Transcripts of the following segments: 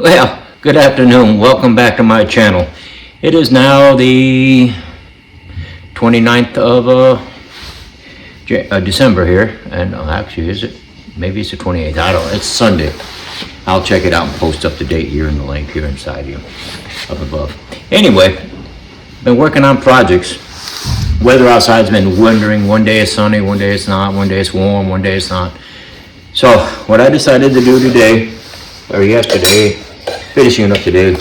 Well, good afternoon. Welcome back to my channel. It is now the 29th of December here, and actually, is it? Maybe it's the 28th. I don't know. It's Sunday. I'll check it out and post up the date here in the link here inside you, up above. Anyway, been working on projects. Weather outside's been wintering. One day it's sunny, one day it's not, one day it's warm, one day it's not. So what I decided to do today, or yesterday, finishing up today,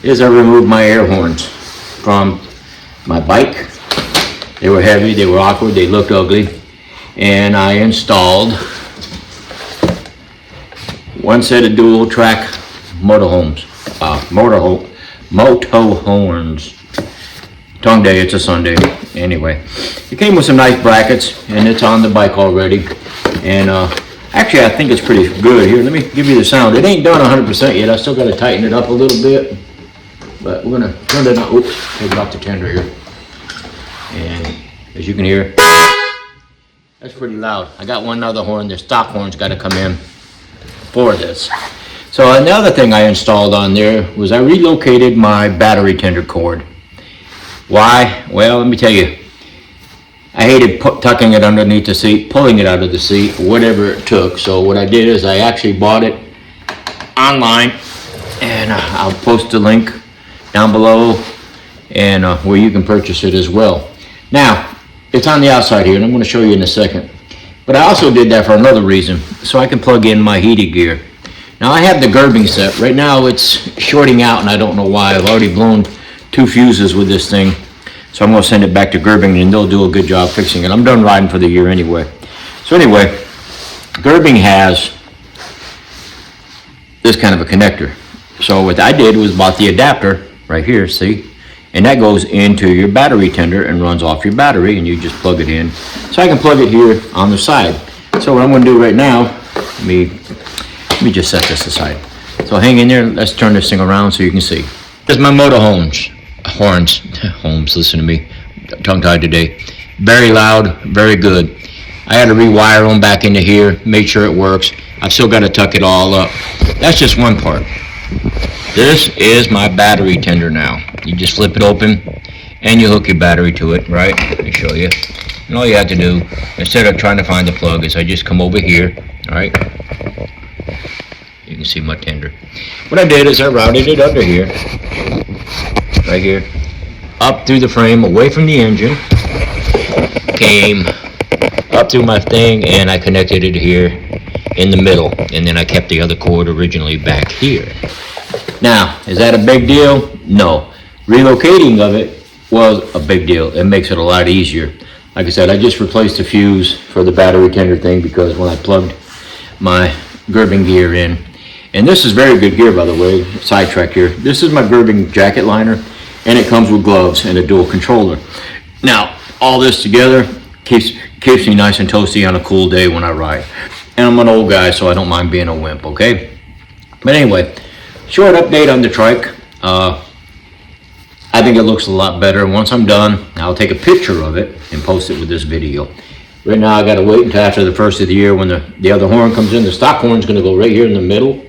is I removed my air horns from my bike. They were heavy, they were awkward, they looked ugly, and I installed one set of dual track MotoHorns. MotoHorns. Tongue day, it's a Sunday. Anyway, it came with some nice brackets, and it's on the bike already. And actually, I think it's pretty good. Here, let me give you the sound. It ain't done 100% yet. I still got to tighten it up a little bit. But we're going to turn it on. Oops, take it off the tender here. And as you can hear, that's pretty loud. I got one other horn. The stock horn's got to come in for this. So another thing I installed on there was I relocated my battery tender cord. Why? Well, let me tell you. I hated tucking it underneath the seat, pulling it out of the seat, whatever it took. So what I did is I actually bought it online, and I'll post a link down below and where you can purchase it as well. Now, it's on the outside here, and I'm going to show you in a second. But I also did that for another reason, so I can plug in my heated gear. Now, I have the gerbing set. Right now, it's shorting out, and I don't know why. I've already blown 2 fuses with this thing. So I'm going to send it back to Gerbing, and they'll do a good job fixing it. I'm done riding for the year anyway. So anyway, Gerbing has this kind of a connector. So what I did was bought the adapter right here, see? And that goes into your battery tender and runs off your battery, and you just plug it in. So I can plug it here on the side. So what I'm going to do right now, let me just set this aside. So hang in there. Let's turn this thing around so you can see. This is my MotoHorns. Holmes, listen to me, tongue-tied today. Very loud, very good. I had to rewire them back into here, make sure it works. I've still got to tuck it all up. That's just one part. This is my battery tender now. You just flip it open and you hook your battery to it, right? Let me show you. And all you have to do, instead of trying to find the plug, is I just come over here, all right? You can see my tender. What I did is I routed it under here. Right here, up through the frame, away from the engine, came up through my thing, and I connected it here in the middle, and then I kept the other cord originally back here. Now, is that a big deal? No. Relocating of it was a big deal. It makes it a lot easier. Like I said, I just replaced the fuse for the battery tender thing because when I plugged my gerbing gear in, and this is very good gear, by the way, sidetrack here. This is my gerbing jacket liner, and it comes with gloves and a dual controller. Now, all this together keeps me nice and toasty on a cool day when I ride. And I'm an old guy, so I don't mind being a wimp, okay? But anyway, short update on the trike. I think it looks a lot better. Once I'm done, I'll take a picture of it and post it with this video. Right now, I gotta wait until after the first of the year when the other horn comes in. The stock horn's gonna go right here in the middle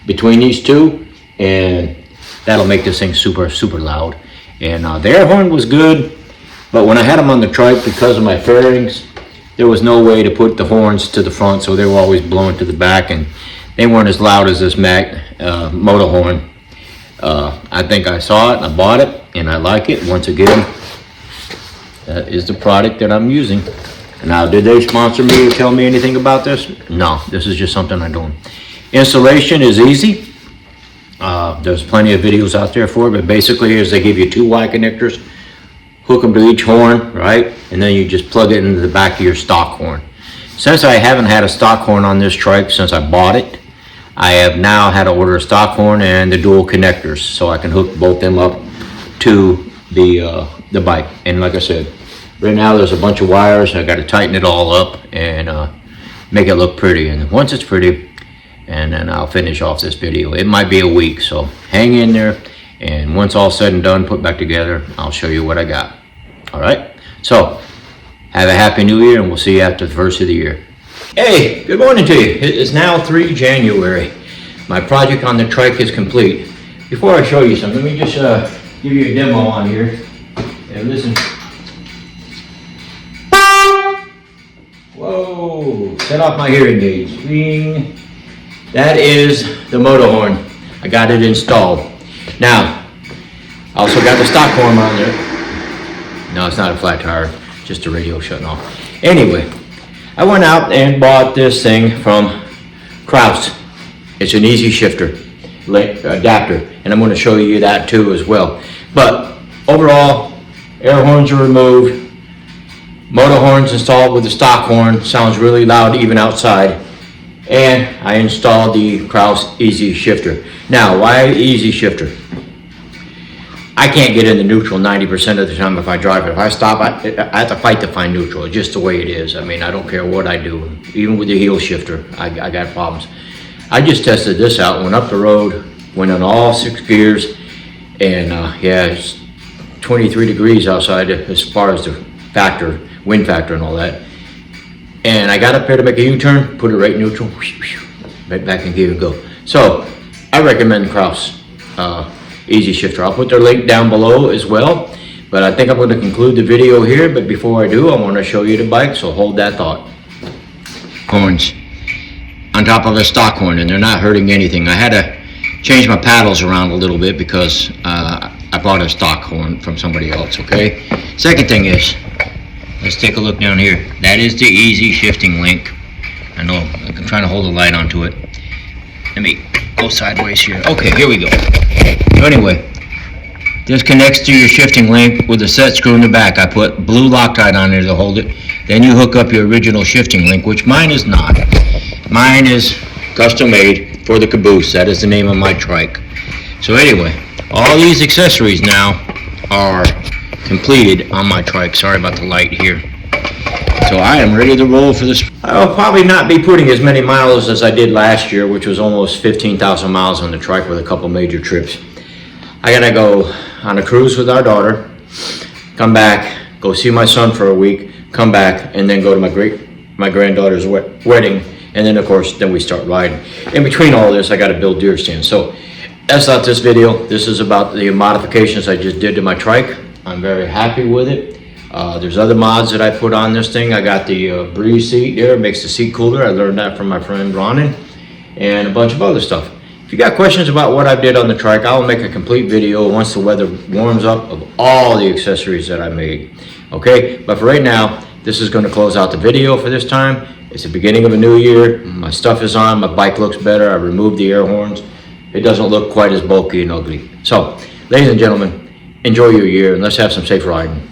between these two, and that'll make this thing super, super loud. And the air horn was good, but when I had them on the trike, because of my fairings, there was no way to put the horns to the front, so they were always blowing to the back, and they weren't as loud as this MotoHorn. I think I saw it, and I bought it, and I like it. Once again, that is the product that I'm using. Now, did they sponsor me or tell me anything about this? No, this is just something I'm doing. Installation is easy. There's plenty of videos out there for it, but basically is they give you 2 Y connectors, hook them to each horn, right? And then you just plug it into the back of your stock horn. Since I haven't had a stock horn on this trike since I bought it, I have now had to order a stock horn and the dual connectors so I can hook both them up to the bike. And like I said, right now there's a bunch of wires. I got to tighten it all up and make it look pretty. And once it's pretty, and then I'll finish off this video. It might be a week, so hang in there, and once all said and done, put back together, I'll show you what I got. All right, so have a happy new year, and we'll see you after the first of the year. Hey, good morning to you. It is now 3 January. my project on the trike is complete. Before I show you something, let me just give you a demo on here. And listen. Whoa, set off my hearing aids. Ring. That is the MotoHorn. I got it installed. Now, I also got the stock horn on there. No, it's not a flat tire, just a radio shutting off. Anyway, I went out and bought this thing from Kraus. It's an easy shifter adapter, and I'm going to show you that too as well. But overall, air horns are removed. MotoHorn's installed with the stock horn. Sounds really loud even outside. And I installed the Kraus easy shifter. Now, why easy shifter? I can't get into neutral 90% of the time if I drive it. If I stop, I have to fight to find neutral. It's just the way it is. I mean, I don't care what I do. Even with the heel shifter, I got problems. I just tested this out, went up the road, went on all 6 gears, and yeah, it's 23 degrees outside as far as the factor, wind factor and all that. And I got up there to make a U-turn, put it right neutral, right back in gear and go. So, I recommend Kraus easy shifter. I'll put their link down below as well, but I think I'm going to conclude the video here. But before I do, I want to show you the bike, so hold that thought. Horns on top of a stock horn, and they're not hurting anything. I had to change my paddles around a little bit because I bought a stock horn from somebody else, okay? Second thing is, let's take a look down here. That is the easy shifting link. I know, I'm trying to hold the light onto it. Let me go sideways here. Okay, here we go. So anyway, this connects to your shifting link with a set screw in the back. I put blue Loctite on there to hold it. Then you hook up your original shifting link, which mine is not. Mine is custom made for the caboose. That is the name of my trike. So anyway, all these accessories now are completed on my trike. Sorry about the light here. So I am ready to roll for this. I'll probably not be putting as many miles as I did last year, which was almost 15,000 miles on the trike with a couple major trips. I gotta go on a cruise with our daughter, come back, go see my son for a week, come back, and then go to my granddaughter's wedding, and then of course, then we start riding. In between all this, I gotta build deer stands. So that's not this video. This is about the modifications I just did to my trike. I'm very happy with it. There's other mods that I put on this thing. I got the breeze seat there, it makes the seat cooler. I learned that from my friend Ronan, and a bunch of other stuff. If you got questions about what I did on the trike, I will make a complete video once the weather warms up of all the accessories that I made. Okay, but for right now, this is going to close out the video for this time. It's the beginning of a new year. My stuff is on, my bike looks better. I removed the air horns. It doesn't look quite as bulky and ugly. So, ladies and gentlemen, enjoy your year and let's have some safe riding.